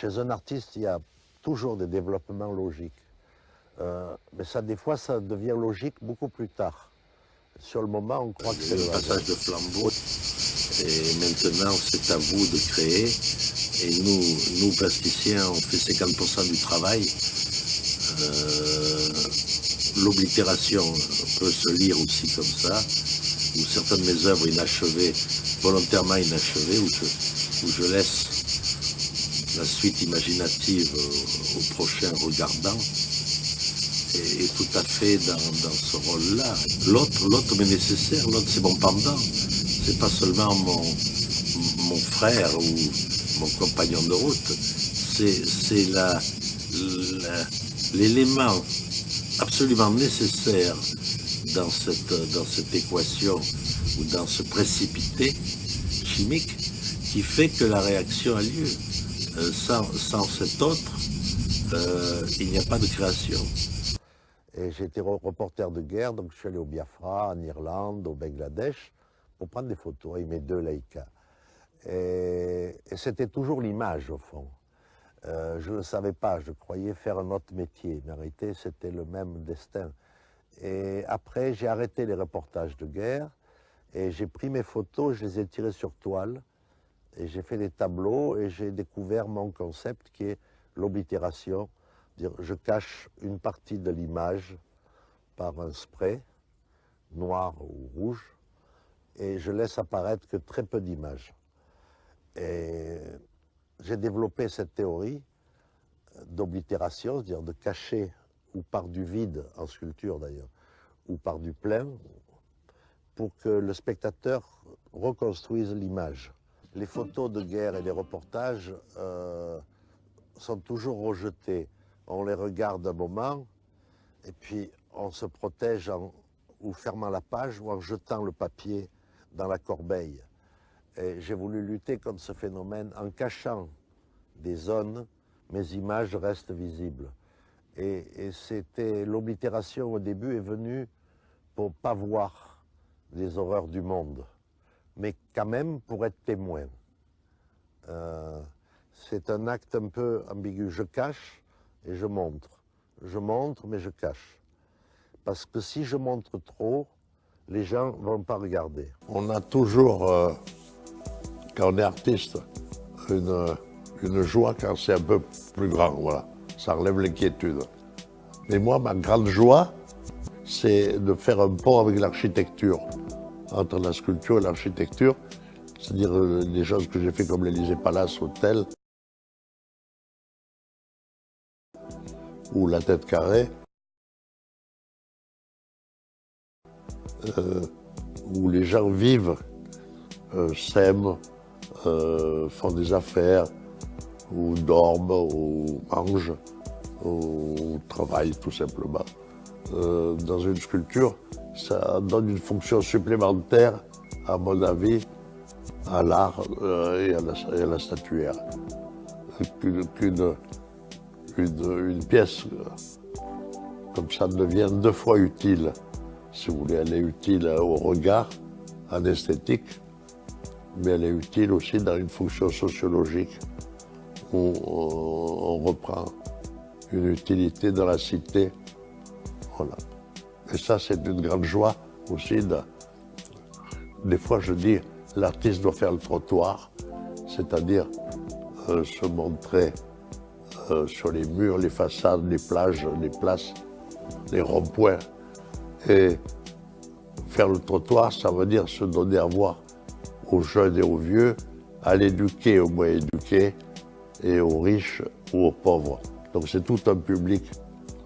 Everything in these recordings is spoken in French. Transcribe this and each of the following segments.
Chez un artiste, il y a toujours des développements logiques. Mais ça, des fois, ça devient logique beaucoup plus tard. Sur le moment, on croit que c'est le passage de flambeau. Et maintenant, c'est à vous de créer. Et nous plasticiens, on fait 50% du travail. L'oblitération peut se lire aussi comme ça, ou certaines de mes œuvres inachevées, volontairement inachevées, où je laisse la suite imaginative au prochain regardant, et tout à fait dans ce rôle-là. L'autre m'est nécessaire, l'autre c'est mon pendant, c'est pas seulement mon frère ou mon compagnon de route, c'est l'élément absolument nécessaire dans cette équation ou dans ce précipité chimique qui fait que la réaction a lieu. Sans cet autre, il n'y a pas de création. Et j'ai été reporter de guerre, donc je suis allé au Biafra, en Irlande, au Bangladesh, pour prendre des photos avec mes 2 Leica. Et c'était toujours l'image, au fond. Je ne le savais pas, je croyais faire un autre métier, mais en réalité, c'était le même destin. Et après, j'ai arrêté les reportages de guerre, et j'ai pris mes photos, je les ai tirées sur toile, et j'ai fait des tableaux, et j'ai découvert mon concept qui est l'oblitération. Je cache une partie de l'image par un spray, noir ou rouge, et je laisse apparaître que très peu d'images. Et j'ai développé cette théorie d'oblitération, c'est-à-dire de cacher, ou par du vide, en sculpture d'ailleurs, ou par du plein, pour que le spectateur reconstruise l'image. Les photos de guerre et les reportages sont toujours rejetés. On les regarde un moment, et puis on se protège ou fermant la page ou en jetant le papier dans la corbeille. Et j'ai voulu lutter contre ce phénomène en cachant des zones, mes images restent visibles. Et c'était l'oblitération au début est venue pour ne pas voir les horreurs du monde, mais quand même pour être témoin. C'est un acte un peu ambigu. Je cache et je montre. Je montre, mais je cache. Parce que si je montre trop, les gens ne vont pas regarder. On a toujours, quand on est artiste, une joie quand c'est un peu plus grand, voilà. Ça relève l'inquiétude. Mais moi, ma grande joie, c'est de faire un pont avec l'architecture, entre la sculpture et l'architecture, c'est-à-dire des choses que j'ai fait comme l'Élysée Palace, Hôtel, ou la tête carrée, où les gens vivent, s'aiment, font des affaires, ou dorment, ou mangent, ou travaillent tout simplement. Dans une sculpture, ça donne une fonction supplémentaire, à mon avis, à l'art et à la statuaire. Une pièce comme ça devient 2 fois utile. Si vous voulez, elle est utile au regard, en esthétique, mais elle est utile aussi dans une fonction sociologique où on reprend une utilité dans la cité. Voilà. Et ça, c'est une grande joie aussi. Des fois, je dis, l'artiste doit faire le trottoir, c'est-à-dire se montrer sur les murs, les façades, les plages, les places, les ronds-points. Et faire le trottoir, ça veut dire se donner à voir aux jeunes et aux vieux, à l'éduquer, aux moins éduqués, et aux riches ou aux pauvres. Donc c'est tout un public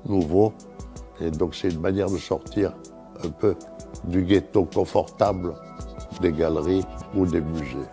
nouveau, et donc c'est une manière de sortir un peu du ghetto confortable des galeries ou des musées.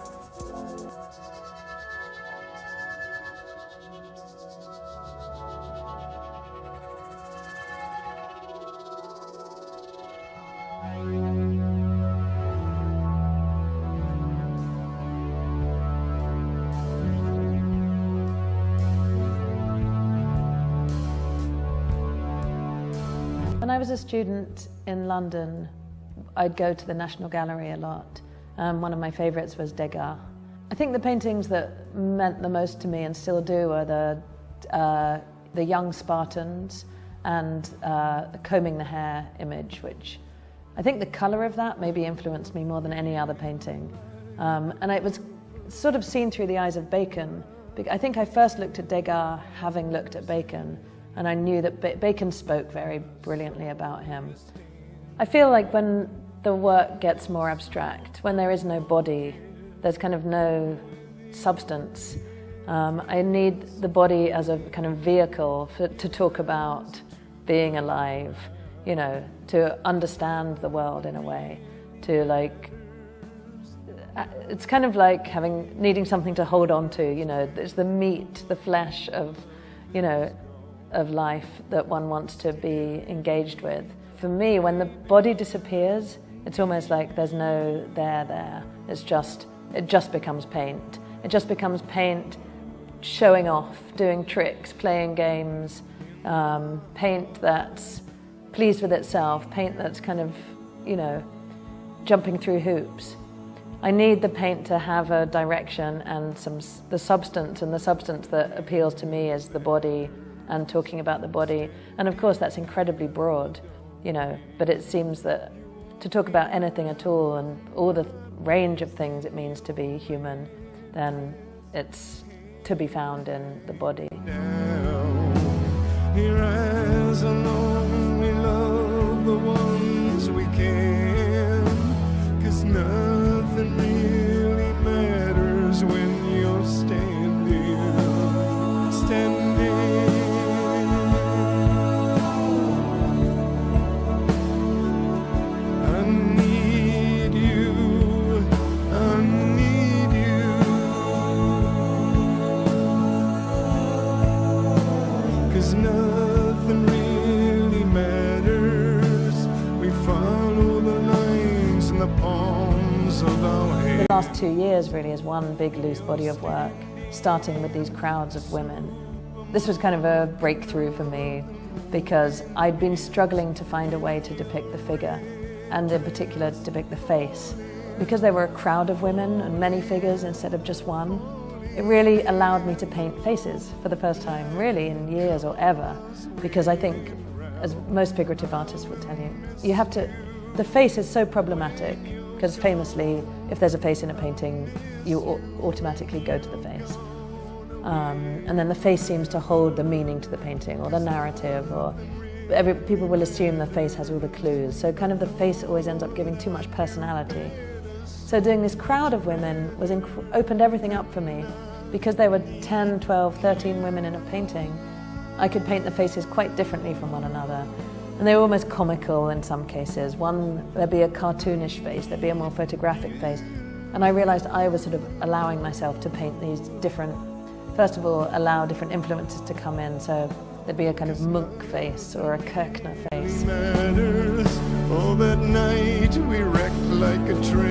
When I was a student in London, I'd go to the National Gallery a lot. One of my favourites was Degas. I think the paintings that meant the most to me and still do are the young Spartans and the combing the hair image, which I think the colour of that maybe influenced me more than any other painting. And it was sort of seen through the eyes of Bacon. I think I first looked at Degas having looked at Bacon, and I knew that Bacon spoke very brilliantly about him. I feel like when the work gets more abstract, when there is no body, there's kind of no substance. I need the body as a kind of vehicle to talk about being alive, you know, to understand the world in a way, to like, it's kind of like needing something to hold on to, you know, there's the meat, the flesh of, you know, of life that one wants to be engaged with. For me, when the body disappears, it's almost like there's no there. It just becomes paint. It just becomes paint showing off, doing tricks, playing games, paint that's pleased with itself, paint that's kind of, you know, jumping through hoops. I need the paint to have a direction and the substance, and the substance that appeals to me is the body and talking about the body. And of course that's incredibly broad, you know, but it seems that to talk about anything at all and all the range of things it means to be human, then it's to be found in the body. Here as alone we love the ones we can, 'cause nothing really matters when you're standing. I need you, I need you, 'cause nothing really matters. We follow the lines in the palms of our hands. The last 2 years really is one big loose body of work, starting with these crowds of women. This was kind of a breakthrough for me because I'd been struggling to find a way to depict the figure, and in particular to depict the face. Because there were a crowd of women and many figures instead of just one, it really allowed me to paint faces for the first time, really in years or ever, because I think, as most figurative artists will tell you, the face is so problematic, because famously, if there's a face in a painting, you automatically go to the face. And then the face seems to hold the meaning to the painting or the narrative, or people will assume the face has all the clues. So kind of the face always ends up giving too much personality. So doing this crowd of women opened everything up for me. Because there were 10, 12, 13 women in a painting, I could paint the faces quite differently from one another. And they were almost comical in some cases. There'd be a cartoonish face, there'd be a more photographic face. And I realized I was sort of allowing myself to paint these different, first of all, allow different influences to come in. So there'd be a kind of Munch face or a Kirchner face. Matters. Oh, that night we wrecked like a train.